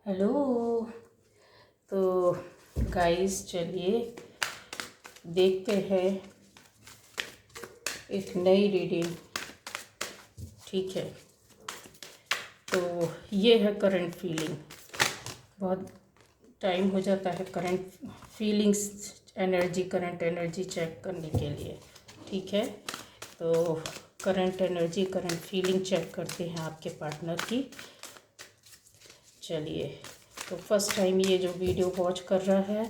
Hello. तो guys चलिए देखते हैं एक नई रीडिंग। ठीक है, तो ये है करंट फीलिंग। बहुत टाइम हो जाता है current feelings current energy check करने के लिए। ठीक है, तो current energy current feeling check करते हैं आपके पार्टनर की। चलिए, तो फर्स्ट टाइम ये जो वीडियो वॉच कर रहा है,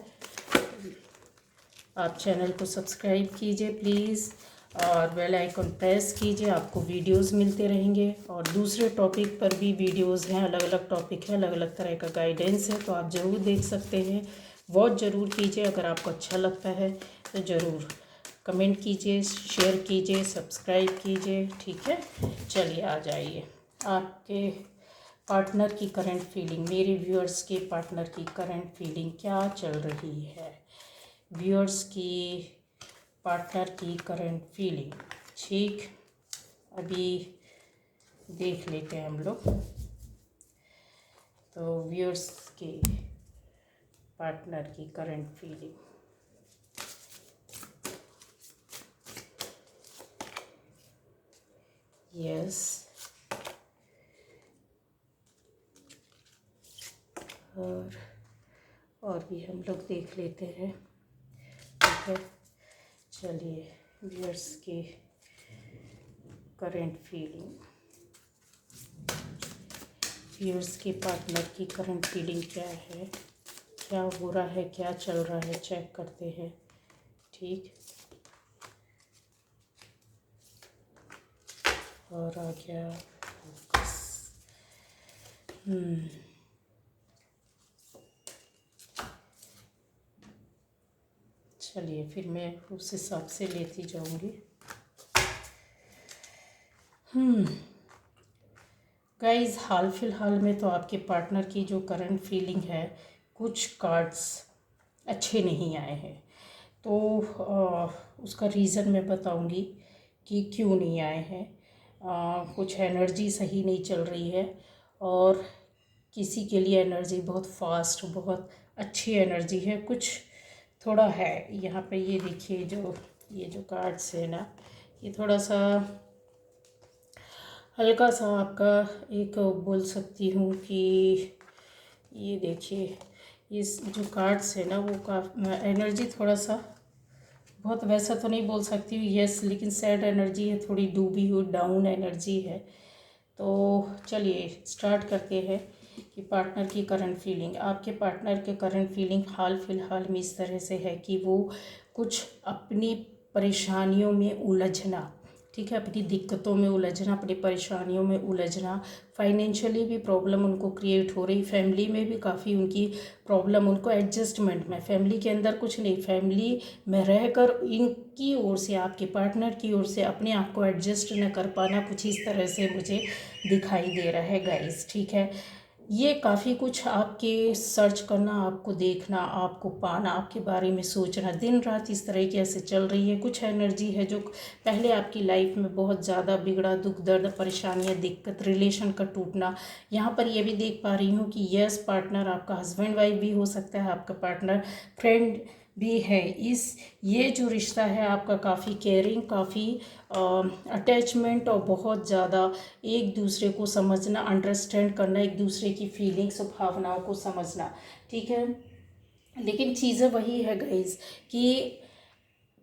आप चैनल को सब्सक्राइब कीजिए प्लीज़, और बेल आइकन प्रेस कीजिए, आपको वीडियोस मिलते रहेंगे। और दूसरे टॉपिक पर भी वीडियोस हैं, अलग अलग टॉपिक है, अलग अलग तरह का गाइडेंस है, तो आप ज़रूर देख सकते हैं। वॉच ज़रूर कीजिए, अगर आपको अच्छा लगता है तो ज़रूर कमेंट कीजिए, शेयर कीजिए, सब्सक्राइब कीजिए। ठीक है, चलिए आ जाइए। आपके पार्टनर की करंट फीलिंग, मेरे व्यूअर्स के पार्टनर की करंट फीलिंग क्या चल रही है? व्यूअर्स की पार्टनर की करंट फीलिंग। ठीक, अभी देख लेते हैं हम लोग। तो व्यूअर्स के पार्टनर की करंट फीलिंग। यस, और भी हम लोग देख लेते हैं। ठीक है, चलिए व्यूअर्स की करंट फीलिंग, व्यूअर्स के पार्टनर की करंट फीलिंग क्या है, क्या हो रहा है, क्या चल रहा है, चेक करते हैं। ठीक, और आ गया फोकस। चलिए फिर मैं उस हिसाब से लेती जाऊंगी। गाइस, हाल फिलहाल में तो आपके पार्टनर की जो करंट फीलिंग है, कुछ कार्ड्स अच्छे नहीं आए हैं। तो उसका रीज़न मैं बताऊंगी कि क्यों नहीं आए हैं। कुछ एनर्जी सही नहीं चल रही है, और किसी के लिए एनर्जी बहुत फास्ट, बहुत अच्छी एनर्जी है, कुछ थोड़ा है यहाँ पे। ये देखिए, ये जो कार्ड्स है ना, ये थोड़ा सा हल्का सा आपका, एक बोल सकती हूँ कि ये देखिए, इस जो कार्ड्स है ना, वो का एनर्जी थोड़ा सा, बहुत वैसा तो नहीं बोल सकती हूँ यस, लेकिन सैड एनर्जी है, थोड़ी डूबी हुई डाउन एनर्जी है। तो चलिए स्टार्ट करते हैं कि पार्टनर की करंट फीलिंग। आपके पार्टनर के करंट फीलिंग हाल फिलहाल में इस तरह से है कि वो कुछ अपनी परेशानियों में उलझना, ठीक है, अपनी दिक्कतों में उलझना, अपनी परेशानियों में उलझना, फाइनेंशियली भी प्रॉब्लम उनको क्रिएट हो रही, फैमिली में भी काफ़ी उनकी प्रॉब्लम, उनको एडजस्टमेंट में, फैमिली के अंदर कुछ नहीं, फैमिली में रहकर इनकी ओर से, आपके पार्टनर की ओर से अपने आप को एडजस्ट न कर पाना, कुछ इस तरह से मुझे दिखाई दे रहा है गाइस। ठीक है, ये काफ़ी कुछ आपके सर्च करना, आपको देखना, आपको पाना, आपके बारे में सोचना, दिन रात इस तरह की ऐसे चल रही है। कुछ एनर्जी है जो पहले आपकी लाइफ में बहुत ज़्यादा बिगड़ा, दुख दर्द परेशानियाँ दिक्कत, रिलेशन का टूटना। यहाँ पर ये भी देख पा रही हूँ कि यस, पार्टनर आपका हस्बैंड वाइफ भी हो सकता है, आपका पार्टनर फ्रेंड भी है। ये जो रिश्ता है आपका काफ़ी केयरिंग, काफ़ी अटैचमेंट, और बहुत ज़्यादा एक दूसरे को समझना, अंडरस्टैंड करना, एक दूसरे की फीलिंग्स और भावनाओं को समझना। ठीक है, लेकिन चीज़ें वही है गाइस कि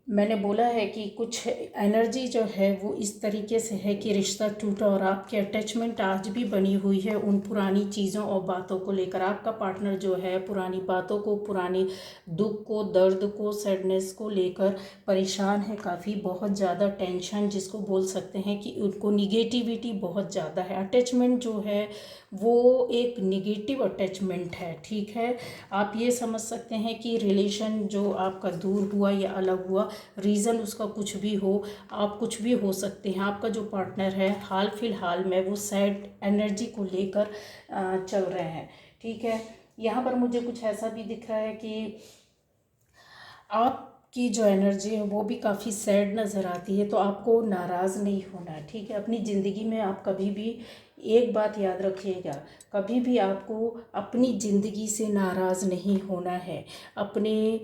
मैंने बोला है कि कुछ एनर्जी जो है वो इस तरीके से है कि रिश्ता टूटा, और आपकी अटैचमेंट आज भी बनी हुई है उन पुरानी चीज़ों और बातों को लेकर। आपका पार्टनर जो है पुरानी बातों को, पुरानी दुख को, दर्द को, सैडनेस को लेकर परेशान है, काफ़ी बहुत ज़्यादा टेंशन जिसको बोल सकते हैं, कि उनको निगेटिविटी बहुत ज़्यादा है। अटैचमेंट जो है वो एक निगेटिव अटैचमेंट है। ठीक है, आप ये समझ सकते हैं कि रिलेशन जो आपका दूर हुआ या अलग हुआ, रीज़न उसका कुछ भी हो, आप कुछ भी हो सकते हैं। आपका जो पार्टनर है हाल फिलहाल में वो सैड एनर्जी को लेकर चल रहे हैं। ठीक है, यहाँ पर मुझे कुछ ऐसा भी दिख रहा है कि आपकी जो एनर्जी है वो भी काफ़ी सैड नज़र आती है, तो आपको नाराज़ नहीं होना है। ठीक है, अपनी ज़िंदगी में आप कभी भी एक बात याद रखिएगा, कभी भी आपको अपनी ज़िंदगी से नाराज़ नहीं होना है, अपने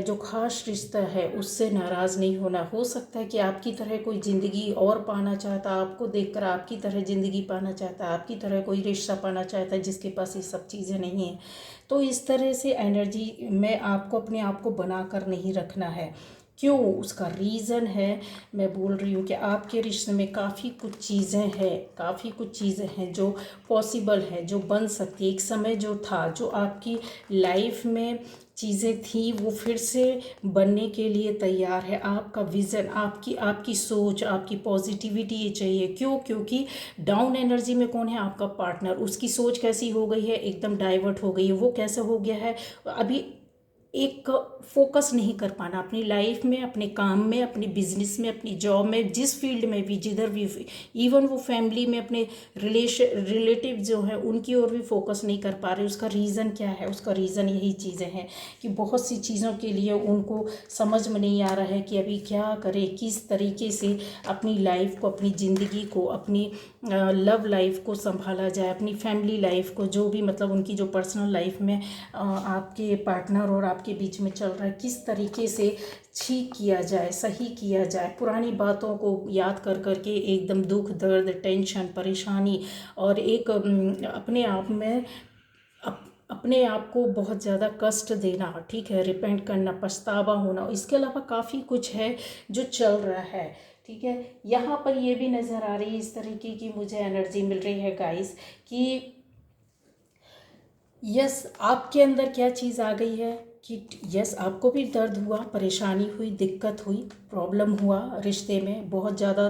जो ख़ास रिश्ता है उससे नाराज़ नहीं होना। हो सकता है कि आपकी तरह कोई ज़िंदगी और पाना चाहता, आपको देखकर आपकी तरह ज़िंदगी पाना चाहता, आपकी तरह कोई रिश्ता पाना चाहता है जिसके पास ये सब चीज़ें नहीं हैं। तो इस तरह से एनर्जी में आपको अपने आप को बना कर नहीं रखना है। क्यों? उसका रीज़न है, मैं बोल रही हूँ कि आपके रिश्ते में काफ़ी कुछ चीज़ें हैं, काफ़ी कुछ चीज़ें हैं जो पॉसिबल है, जो बन सकती है। एक समय जो था, जो आपकी लाइफ में चीज़ें थी, वो फिर से बनने के लिए तैयार है। आपका विज़न, आपकी आपकी सोच, आपकी पॉजिटिविटी ये चाहिए। क्यों? क्योंकि डाउन एनर्जी में कौन है? आपका पार्टनर। उसकी सोच कैसी हो गई है? एकदम डाइवर्ट हो गई है। वो कैसे हो गया है? अभी एक फोकस नहीं कर पाना अपनी लाइफ में, अपने काम में, अपने बिजनेस में, अपनी जॉब में, जिस फील्ड में भी, जिधर भी, इवन वो फैमिली में अपने रिलेटिव जो है उनकी ओर भी फोकस नहीं कर पा रहे। उसका रीज़न क्या है? उसका रीज़न यही चीज़ें हैं कि बहुत सी चीज़ों के लिए उनको समझ में नहीं आ रहा है कि अभी क्या करें, किस तरीके से अपनी लाइफ को, अपनी ज़िंदगी को, अपनी लव लाइफ को संभाला जाए, अपनी फैमिली लाइफ को, जो भी मतलब उनकी जो पर्सनल लाइफ में आपके पार्टनर और आपके बीच में चल रहा है, किस तरीके से ठीक किया जाए, सही किया जाए। पुरानी बातों को याद कर करके एकदम दुख, दर्द, टेंशन, परेशानी और एक अपने आप में अपने आप को बहुत ज़्यादा कष्ट देना, ठीक है, रिपेंट करना, पछतावा होना, इसके अलावा काफ़ी कुछ है जो चल रहा है। ठीक है, यहाँ पर ये भी नज़र आ रही है, इस तरीके की मुझे एनर्जी मिल रही है गाइस कि यस, आपके अंदर क्या चीज़ आ गई है कि यस, आपको भी दर्द हुआ, परेशानी हुई, दिक्कत हुई, प्रॉब्लम हुआ, रिश्ते में बहुत ज़्यादा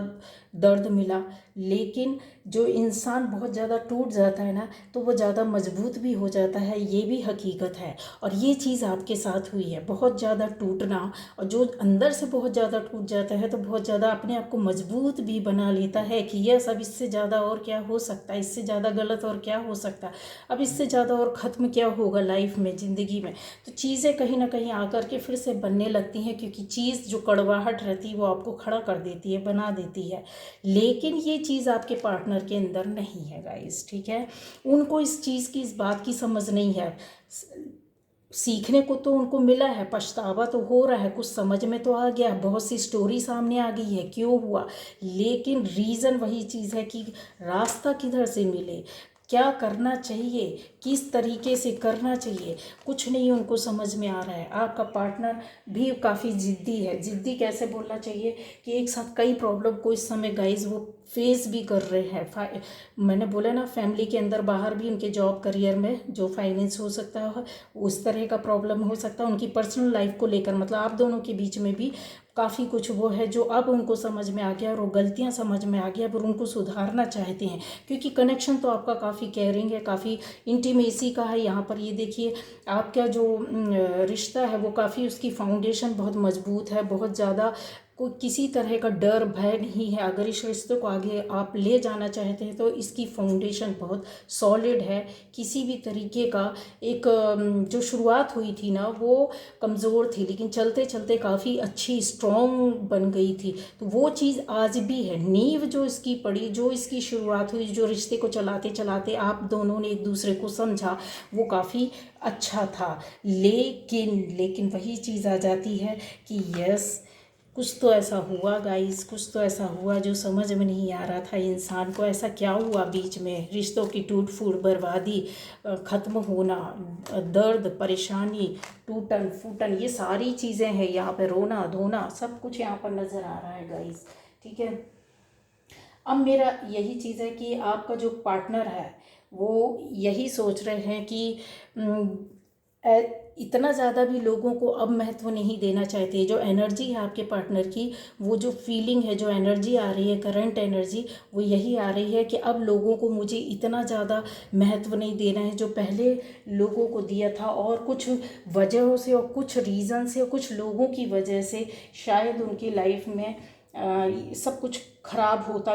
दर्द मिला। लेकिन जो इंसान बहुत ज़्यादा टूट जाता है ना, तो वो ज़्यादा मजबूत भी हो जाता है, ये भी हकीकत है। और ये चीज़ आपके साथ हुई है, बहुत ज़्यादा टूटना। और जो अंदर से बहुत ज़्यादा टूट जाता है तो बहुत ज़्यादा अपने आप को मजबूत भी बना लेता है कि यस, अब इससे ज़्यादा और क्या हो सकता है, इससे ज़्यादा गलत और क्या हो सकता है, अब इससे ज़्यादा और ख़त्म क्या होगा लाइफ में, ज़िंदगी में। तो चीज़ें कहीं ना कहीं आकर के फिर से बनने लगती हैं, क्योंकि चीज़ जो कड़वाहट रहती है वो आपको खड़ा कर देती है, बना देती है। लेकिन ये चीज़ आपके पार्टनर के अंदर नहीं है गाइस, ठीक है। उनको इस चीज़ की, इस बात की समझ नहीं है। सीखने को तो उनको मिला है, पछतावा तो हो रहा है, कुछ समझ में तो आ गया, बहुत सी स्टोरी सामने आ गई है क्यों हुआ। लेकिन रीज़न वही चीज़ है कि रास्ता किधर से मिले, क्या करना चाहिए, किस तरीके से करना चाहिए, कुछ नहीं उनको समझ में आ रहा है। आपका पार्टनर भी काफ़ी ज़िद्दी है। ज़िद्दी कैसे बोलना चाहिए कि एक साथ कई प्रॉब्लम को इस समय गाइज वो फेस भी कर रहे हैं। मैंने बोला ना, फैमिली के अंदर बाहर भी, उनके जॉब करियर में जो फाइनेंस हो सकता है, उस तरह का प्रॉब्लम हो सकता है। उनकी पर्सनल लाइफ को लेकर, मतलब आप दोनों के बीच में भी काफ़ी कुछ वो है जो अब उनको समझ में आ गया, और वो गलतियां समझ में आ गया, पर उनको सुधारना चाहते हैं। क्योंकि कनेक्शन तो आपका काफ़ी केयरिंग है, काफ़ी इंटीमेसी का है। यहाँ पर ये देखिए, आपका जो रिश्ता है वो काफ़ी, उसकी फाउंडेशन बहुत मजबूत है, बहुत ज़्यादा कोई किसी तरह का डर भय नहीं है। अगर इस रिश्ते को आगे आप ले जाना चाहते हैं तो इसकी फाउंडेशन बहुत सॉलिड है। किसी भी तरीके का एक जो शुरुआत हुई थी ना, वो कमज़ोर थी, लेकिन चलते चलते काफ़ी अच्छी स्ट्रॉन्ग बन गई थी। तो वो चीज़ आज भी है। नींव जो इसकी पड़ी, जो इसकी शुरुआत हुई, जो रिश्ते को चलाते चलाते आप दोनों ने एक दूसरे को समझा, वो काफ़ी अच्छा था। लेकिन वही चीज़ आ जाती है कि यस, कुछ तो ऐसा हुआ गाइस, कुछ तो ऐसा हुआ जो समझ में नहीं आ रहा था इंसान को। ऐसा क्या हुआ बीच में? रिश्तों की टूट फूट, बर्बादी, ख़त्म होना, दर्द, परेशानी, टूटन फूटन, ये सारी चीज़ें हैं यहाँ पे। रोना धोना सब कुछ यहाँ पर नज़र आ रहा है गाइस, ठीक है। अब मेरा यही चीज़ है कि आपका जो पार्टनर है वो यही सोच रहे हैं कि इतना ज़्यादा भी लोगों को अब महत्व नहीं देना चाहते। जो एनर्जी है आपके पार्टनर की, वो जो फीलिंग है, जो एनर्जी आ रही है, करंट एनर्जी, वो यही आ रही है कि अब लोगों को मुझे इतना ज़्यादा महत्व नहीं देना है जो पहले लोगों को दिया था। और कुछ वजहों से और कुछ रीज़न से और कुछ लोगों की वजह से शायद उनकी लाइफ में सब कुछ ख़राब होता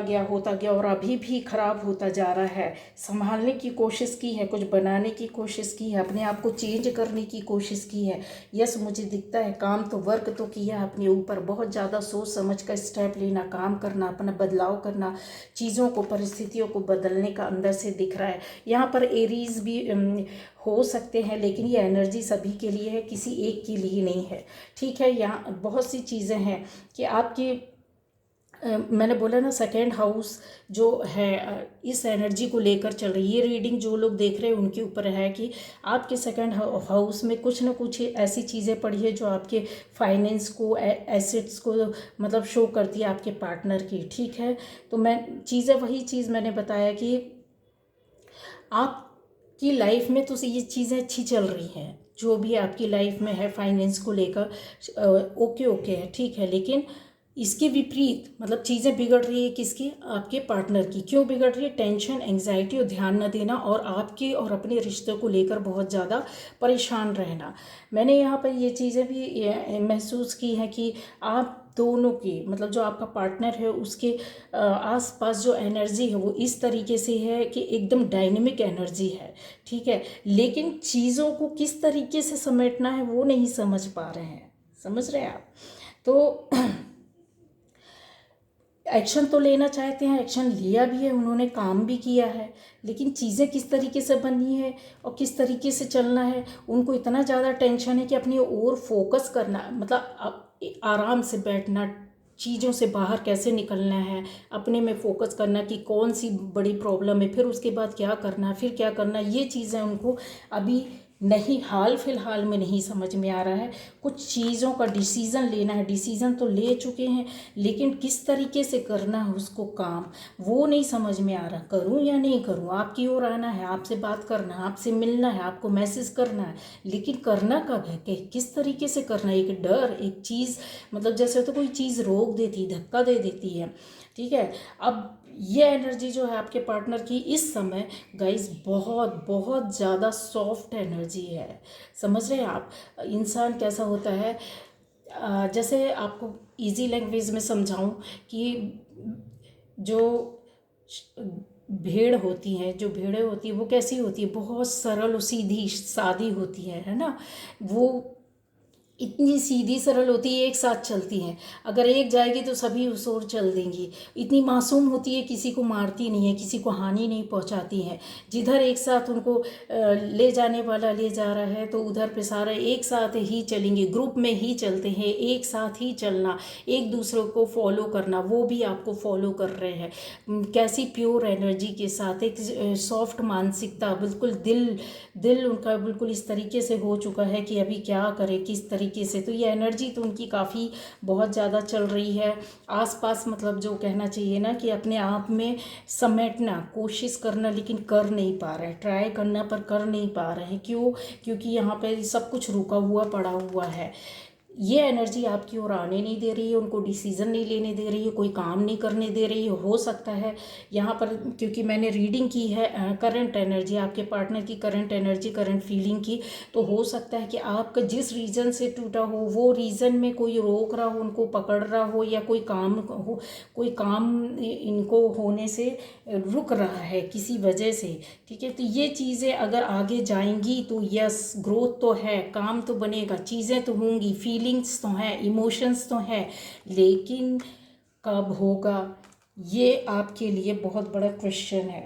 गया और अभी भी ख़राब होता जा रहा है। संभालने की कोशिश की है, कुछ बनाने की कोशिश की है, अपने आप को चेंज करने की कोशिश की है। यस, मुझे दिखता है काम तो, वर्क तो किया है अपने ऊपर, बहुत ज़्यादा सोच समझ कर स्टेप लेना, काम करना, अपना बदलाव करना, चीज़ों को, परिस्थितियों को बदलने का अंदर से दिख रहा है। यहाँ पर एरीज भी हो सकते हैं, लेकिन ये एनर्जी सभी के लिए है, किसी एक के लिए नहीं है। ठीक है, यहाँ बहुत सी चीज़ें हैं कि आपकी मैंने बोला ना, सेकेंड हाउस जो है इस एनर्जी को लेकर चल रही है। ये रीडिंग जो लोग देख रहे हैं उनके ऊपर है कि आपके सेकेंड हाउस में कुछ ना कुछ ऐसी चीज़ें पड़ी है जो आपके फाइनेंस को, एसेट्स को मतलब शो करती है आपके पार्टनर की। ठीक है, तो वही चीज़ मैंने बताया कि आपकी लाइफ में तो ये चीज़ें अच्छी चल रही हैं, जो भी आपकी लाइफ में है फाइनेंस को लेकर ओके है, ठीक है। लेकिन इसके विपरीत मतलब चीज़ें बिगड़ रही है किसकी? आपके पार्टनर की। क्यों बिगड़ रही है? टेंशन, एंग्जाइटी और ध्यान न देना, और आपके और अपने रिश्ते को लेकर बहुत ज़्यादा परेशान रहना। मैंने यहाँ पर ये चीज़ें भी महसूस की हैं कि आप दोनों की मतलब जो आपका पार्टनर है उसके आसपास जो एनर्जी है वो इस तरीके से है कि एकदम डायनेमिक एनर्जी है। ठीक है, लेकिन चीज़ों को किस तरीके से समेटना है वो नहीं समझ पा रहे हैं। समझ रहे हैं आप? तो एक्शन तो लेना चाहते हैं, एक्शन लिया भी है उन्होंने, काम भी किया है, लेकिन चीज़ें किस तरीके से बननी है और किस तरीके से चलना है, उनको इतना ज़्यादा टेंशन है कि अपनी ओर फोकस करना, मतलब आराम से बैठना, चीज़ों से बाहर कैसे निकलना है, अपने में फोकस करना कि कौन सी बड़ी प्रॉब्लम है, फिर उसके बाद क्या करना है, फिर क्या करना है, ये चीज़ें उनको अभी नहीं, हाल फिलहाल में नहीं समझ में आ रहा है। कुछ चीज़ों का डिसीज़न लेना है, डिसीज़न तो ले चुके हैं, लेकिन किस तरीके से करना है उसको काम, वो नहीं समझ में आ रहा। करूं या नहीं करूं, आपकी ओर आना है, आपसे बात करना है, आपसे मिलना है, आपको मैसेज करना है, लेकिन करना कब है, किस तरीके से करना है। एक डर, एक चीज़ मतलब जैसे तो कोई चीज़ रोक देती, धक्का दे देती है। ठीक है, अब ये एनर्जी जो है आपके पार्टनर की इस समय गाइस बहुत बहुत ज़्यादा सॉफ्ट एनर्जी है। समझ रहे हैं आप? इंसान कैसा होता है, जैसे आपको इजी लैंग्वेज में समझाऊं कि जो भेड़ होती हैं, जो भेड़ें होती हैं वो कैसी होती है, बहुत सरल और सीधी सादी होती है ना। वो इतनी सीधी सरल होती है, एक साथ चलती हैं, अगर एक जाएगी तो सभी उस ओर चल देंगी। इतनी मासूम होती है, किसी को मारती नहीं है, किसी को हानि नहीं पहुंचाती हैं। जिधर एक साथ उनको ले जाने वाला ले जा रहा है तो उधर पे सारे एक साथ ही चलेंगे, ग्रुप में ही चलते हैं, एक साथ ही चलना, एक दूसरे को फॉलो करना, वो भी आपको फॉलो कर रहे हैं। कैसी प्योर एनर्जी के साथ, एक सॉफ्ट मानसिकता, बिल्कुल दिल उनका बिल्कुल इस तरीके से हो चुका है कि अभी क्या करें, किस तरीके से। तो ये एनर्जी तो उनकी काफ़ी बहुत ज़्यादा चल रही है। आसपास मतलब जो कहना चाहिए ना कि अपने आप में समेटना, कोशिश करना, लेकिन कर नहीं पा रहे हैं, ट्राई करना पर कर नहीं पा रहे हैं। क्यों? क्योंकि यहाँ पे सब कुछ रुका हुआ पड़ा हुआ है। ये एनर्जी आपकी ओर आने नहीं दे रही है, उनको डिसीज़न नहीं लेने दे रही है, कोई काम नहीं करने दे रही है। हो सकता है यहाँ पर, क्योंकि मैंने रीडिंग की है करंट एनर्जी, आपके पार्टनर की करंट एनर्जी, करंट फीलिंग की, तो हो सकता है कि आपका जिस रीज़न से टूटा हो वो रीज़न में कोई रोक रहा हो, उनको पकड़ रहा हो, या कोई काम हो, कोई काम इनको होने से रुक रहा है किसी वजह से। ठीक है, तो ये चीज़ें अगर आगे जाएंगी तो यस, ग्रोथ तो है, काम तो बनेगा, चीज़ें तो होंगी, फीलिंग्स तो हैं, इमोशंस तो हैं, लेकिन कब होगा ये आपके लिए बहुत बड़ा क्वेश्चन है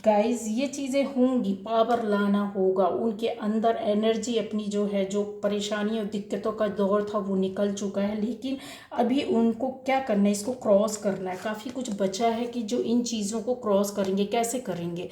गाइस। ये चीज़ें होंगी, पावर लाना होगा उनके अंदर, एनर्जी अपनी जो है, जो परेशानियों दिक्कतों का दौर था वो निकल चुका है, लेकिन अभी उनको क्या करना है, इसको क्रॉस करना है। काफ़ी कुछ बचा है कि जो इन चीज़ों को क्रॉस करेंगे, कैसे करेंगे,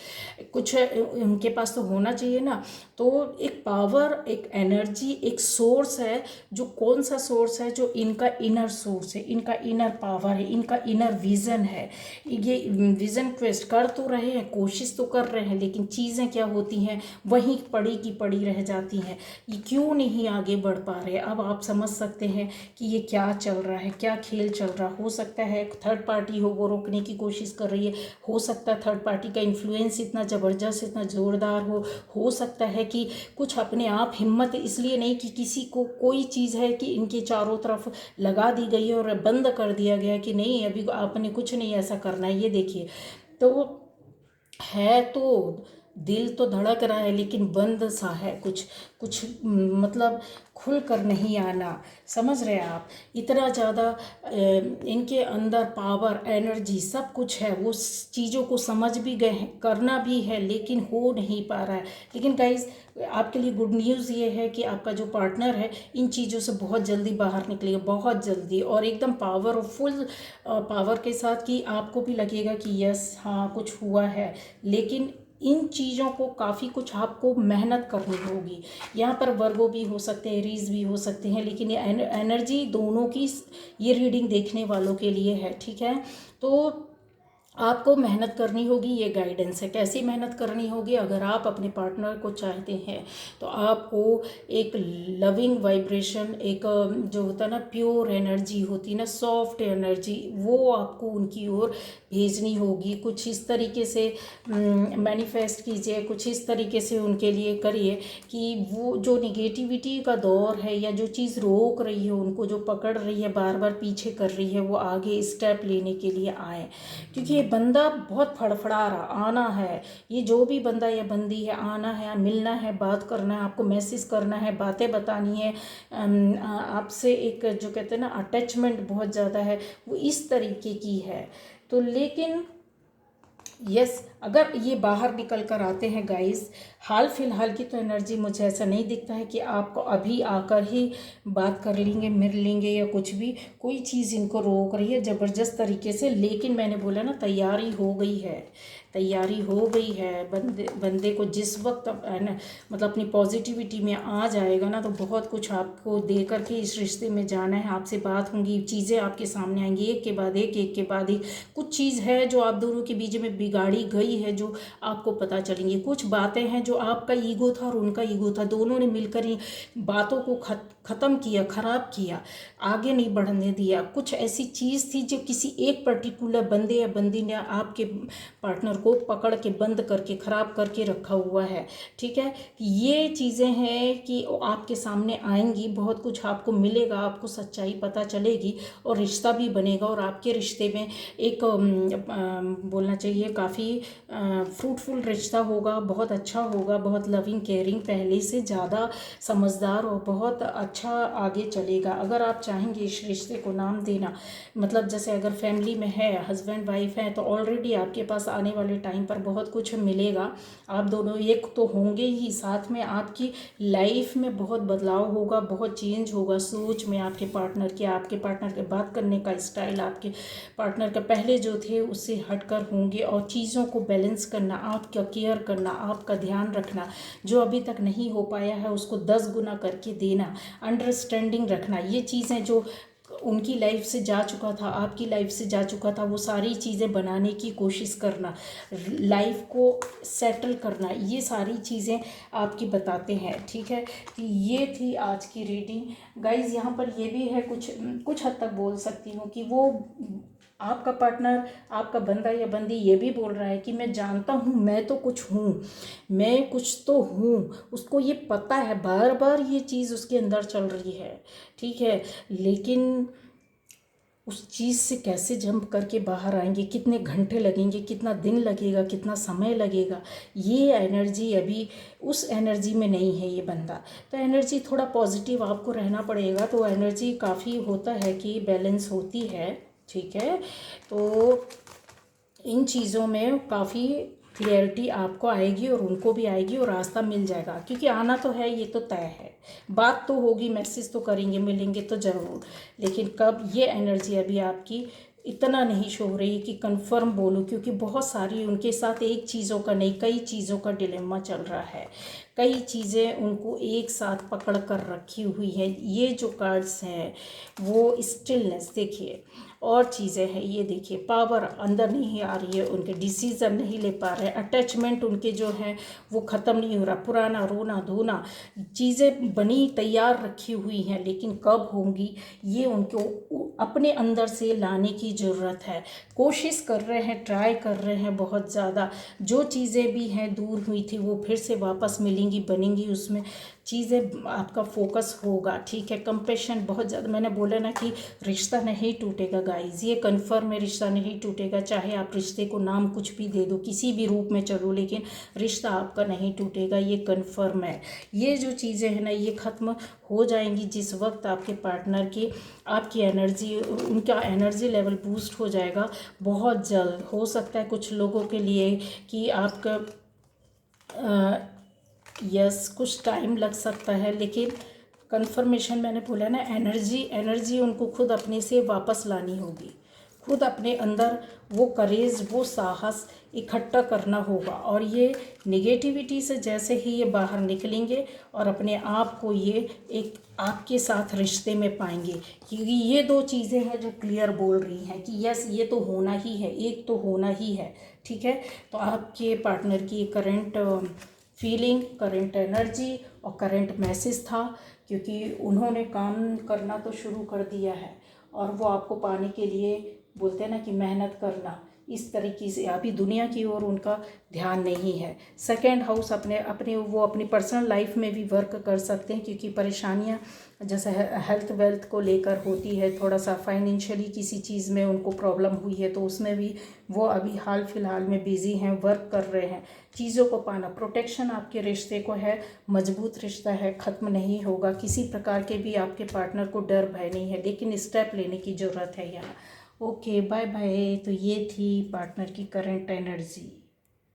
कुछ उनके पास तो होना चाहिए ना। तो एक पावर, एक एनर्जी, एक सोर्स है, जो कौन सा सोर्स है, जो इनका इनर सोर्स है, इनका इनर पावर है, इनका इनर विजन है, है। ये विज़न क्वेस्ट कर तो रहे हैं, कोशिश तो कर रहे हैं, लेकिन चीज़ें क्या होती हैं वहीं पड़ी की पड़ी रह जाती हैं। ये क्यों नहीं आगे बढ़ पा रहे? अब आप समझ सकते हैं कि ये क्या चल रहा है, क्या खेल चल रहा। हो सकता है थर्ड पार्टी हो, वो रोकने की कोशिश कर रही है। हो सकता है थर्ड पार्टी का इन्फ्लुएंस इतना ज़बरदस्त, इतना ज़ोरदार हो सकता है कि कुछ अपने आप हिम्मत इसलिए नहीं कि किसी को कोई चीज़ है कि इनके चारों तरफ लगा दी गई है और बंद कर दिया गया कि नहीं अभी आपने कुछ नहीं ऐसा करना है। ये देखिए तो है तो दिल तो धड़क रहा है लेकिन बंद सा है, कुछ कुछ मतलब खुल कर नहीं आना। समझ रहे हैं आप? इतना ज़्यादा इनके अंदर पावर, एनर्जी सब कुछ है, वो चीज़ों को समझ भी गए हैं, करना भी है, लेकिन हो नहीं पा रहा है। लेकिन गाइस आपके लिए गुड न्यूज़ ये है कि आपका जो पार्टनर है इन चीज़ों से बहुत जल्दी बाहर निकलेगा, बहुत जल्दी, और एकदम पावर और फुल पावर के साथ कि आपको भी लगेगा कि यस हाँ कुछ हुआ है। लेकिन इन चीज़ों को काफ़ी कुछ आपको मेहनत करनी होगी। यहाँ पर वर्गो भी हो सकते हैं, एरीज भी हो सकते हैं, लेकिन ये एनर्जी दोनों की ये रीडिंग देखने वालों के लिए है, ठीक है। तो आपको मेहनत करनी होगी, ये गाइडेंस है। कैसी मेहनत करनी होगी? अगर आप अपने पार्टनर को चाहते हैं तो आपको एक लविंग वाइब्रेशन, एक जो होता है ना प्योर एनर्जी होती है ना, सॉफ्ट एनर्जी, वो आपको उनकी ओर भेजनी होगी। कुछ इस तरीके से मैनिफेस्ट कीजिए, कुछ इस तरीके से उनके लिए करिए कि वो जो निगेटिविटी का दौर है या जो चीज़ रोक रही है उनको, जो पकड़ रही है, बार बार पीछे कर रही है, वो आगे स्टेप लेने के लिए आए। क्योंकि ये बंदा बहुत फड़फड़ा रहा, आना है। ये जो भी बंदा या बंदी है, आना है, मिलना है, बात करना है, आपको मैसेज करना है, बातें बतानी है, आपसे एक जो कहते हैं ना अटैचमेंट बहुत ज़्यादा है, वो इस तरीके की है। तो लेकिन यस अगर ये बाहर निकल कर आते हैं गाइस, हाल फिलहाल की तो एनर्जी मुझे ऐसा नहीं दिखता है कि आपको अभी आकर ही बात कर लेंगे, मिल लेंगे या कुछ भी, कोई चीज़ इनको रोक रही है ज़बरदस्त तरीके से। लेकिन मैंने बोला ना तैयारी हो गई है, तैयारी हो गई है। बंदे को जिस वक्त मतलब अपनी पॉजिटिविटी में आ जाएगा ना, तो बहुत कुछ आपको दे करके इस रिश्ते में जाना है। आपसे बात होंगी, चीज़ें आपके सामने आएंगी, एक के बाद एक के बाद एक। कुछ चीज़ है जो आप दोनों के बीच में बिगाड़ी गई है, जो आपको पता चलेंगी। कुछ बातें हैं जो आपका ईगो था और उनका ईगो था, दोनों ने मिलकर ही बातों को ख़त्म किया, ख़राब किया, आगे नहीं बढ़ने दिया। कुछ ऐसी चीज़ थी जो किसी एक पर्टिकुलर बंदे या बंदी ने आपके पार्टनर को पकड़ के बंद करके ख़राब करके रखा हुआ है, ठीक है। ये चीज़ें हैं कि आपके सामने आएंगी, बहुत कुछ आपको मिलेगा, आपको सच्चाई पता चलेगी और रिश्ता भी बनेगा। और आपके रिश्ते में एक बोलना चाहिए काफ़ी फ्रूटफुल रिश्ता होगा, बहुत अच्छा होगा, बहुत लविंग केयरिंग, पहले से ज़्यादा समझदार और बहुत अच्छा आगे चलेगा। अगर आप चाहेंगे इस रिश्ते को नाम देना, मतलब जैसे अगर फैमिली में है, हस्बैंड वाइफ है, तो ऑलरेडी आपके पास आने वाले टाइम पर बहुत कुछ मिलेगा। आप दोनों एक तो होंगे ही, साथ में आपकी लाइफ में बहुत बदलाव होगा, बहुत चेंज होगा सोच में आपके पार्टनर की। आपके पार्टनर के बात करने का स्टाइल आपके पार्टनर का पहले जो थे उससे हटकर होंगे। और चीज़ों को बैलेंस करना, आपका केयर करना, आपका ध्यान रखना, जो अभी तक नहीं हो पाया है उसको 10 गुना करके देना, अंडरस्टैंडिंग रखना, ये चीज़ें जो उनकी लाइफ से जा चुका था, आपकी लाइफ से जा चुका था, वो सारी चीज़ें बनाने की कोशिश करना, लाइफ को सेटल करना, ये सारी चीज़ें आपकी बताते हैं, ठीक है। तो ये थी आज की रीडिंग गाइज। यहाँ पर ये भी है, कुछ हद तक बोल सकती हूँ कि वो आपका पार्टनर, आपका बंदा या बंदी ये भी बोल रहा है कि मैं जानता हूँ मैं तो कुछ हूँ, मैं कुछ तो हूँ। उसको ये पता है, बार बार ये चीज़ उसके अंदर चल रही है, ठीक है। लेकिन उस चीज़ से कैसे जंप करके बाहर आएंगे, कितने घंटे लगेंगे, कितना दिन लगेगा, कितना समय लगेगा, ये एनर्जी अभी उस एनर्जी में नहीं है ये बंदा। तो एनर्जी थोड़ा पॉजिटिव आपको रहना पड़ेगा। तो एनर्जी काफ़ी होता है कि बैलेंस होती है, ठीक है। तो इन चीज़ों में काफ़ी क्लियरिटी आपको आएगी और उनको भी आएगी और रास्ता मिल जाएगा, क्योंकि आना तो है, ये तो तय है। बात तो होगी, मैसेज तो करेंगे, मिलेंगे तो ज़रूर, लेकिन कब, ये एनर्जी अभी आपकी इतना नहीं शो हो रही कि कंफर्म बोलूँ, क्योंकि बहुत सारी उनके साथ एक चीज़ों का नहीं कई चीज़ों का डिलेमा चल रहा है। कई चीज़ें उनको एक साथ पकड़ कर रखी हुई है। ये जो कार्ड्स हैं वो स्टिलनेस, देखिए और चीज़ें हैं। ये देखिए पावर अंदर नहीं आ रही है, उनके डिसीज़न नहीं ले पा रहे हैं, अटैचमेंट उनके जो हैं वो ख़त्म नहीं हो रहा, पुराना रोना धोना चीज़ें बनी तैयार रखी हुई हैं, लेकिन कब होंगी ये उनको अपने अंदर से लाने की ज़रूरत है। कोशिश कर रहे हैं, ट्राई कर रहे हैं बहुत ज़्यादा, जो चीज़ें भी हैं दूर हुई थी वो फिर से वापस मिलेंगी, बनेंगी, उसमें चीज़ें आपका फोकस होगा, ठीक है। कंपैशन बहुत ज़्यादा, मैंने बोला ना कि रिश्ता नहीं टूटेगा गाइस, ये कन्फर्म है, रिश्ता नहीं टूटेगा, चाहे आप रिश्ते को नाम कुछ भी दे दो, किसी भी रूप में चलो, लेकिन रिश्ता आपका नहीं टूटेगा, ये कन्फर्म है। ये जो चीज़ें हैं ना ये ख़त्म हो जाएंगी जिस वक्त आपके पार्टनर की आपकी एनर्जी, उनका एनर्जी लेवल बूस्ट हो जाएगा बहुत जल्द। हो सकता है कुछ लोगों के लिए कि आपका यस कुछ टाइम लग सकता है, लेकिन कंफर्मेशन मैंने बोला ना, एनर्जी उनको खुद अपने से वापस लानी होगी, खुद अपने अंदर वो करेज, वो साहस इकट्ठा करना होगा। और ये नेगेटिविटी से जैसे ही ये बाहर निकलेंगे और अपने आप को ये एक आपके साथ रिश्ते में पाएंगे, क्योंकि ये दो चीज़ें हैं जो क्लियर बोल रही हैं कि यस ये तो होना ही है, एक तो होना ही है, ठीक है। तो आपके पार्टनर की करंट फीलिंग, करंट एनर्जी और करंट मैसेज था, क्योंकि उन्होंने काम करना तो शुरू कर दिया है और वो आपको पाने के लिए बोलते हैं ना कि मेहनत करना, इस तरीके से अभी दुनिया की ओर उनका ध्यान नहीं है। सेकंड हाउस वो अपनी पर्सनल लाइफ में भी वर्क कर सकते हैं, क्योंकि परेशानियां जैसे हेल्थ वेल्थ को लेकर होती है, थोड़ा सा फाइनेंशियली किसी चीज़ में उनको प्रॉब्लम हुई है तो उसमें भी वो अभी हाल फिलहाल में बिजी हैं, वर्क कर रहे हैं चीज़ों को पाना। प्रोटेक्शन आपके रिश्ते को है, मजबूत रिश्ता है, ख़त्म नहीं होगा, किसी प्रकार के भी आपके पार्टनर को डर भय नहीं है, लेकिन स्टेप लेने की ज़रूरत है यहाँ। Okay bye bye. तो ये थी पार्टनर की करंट एनर्जी।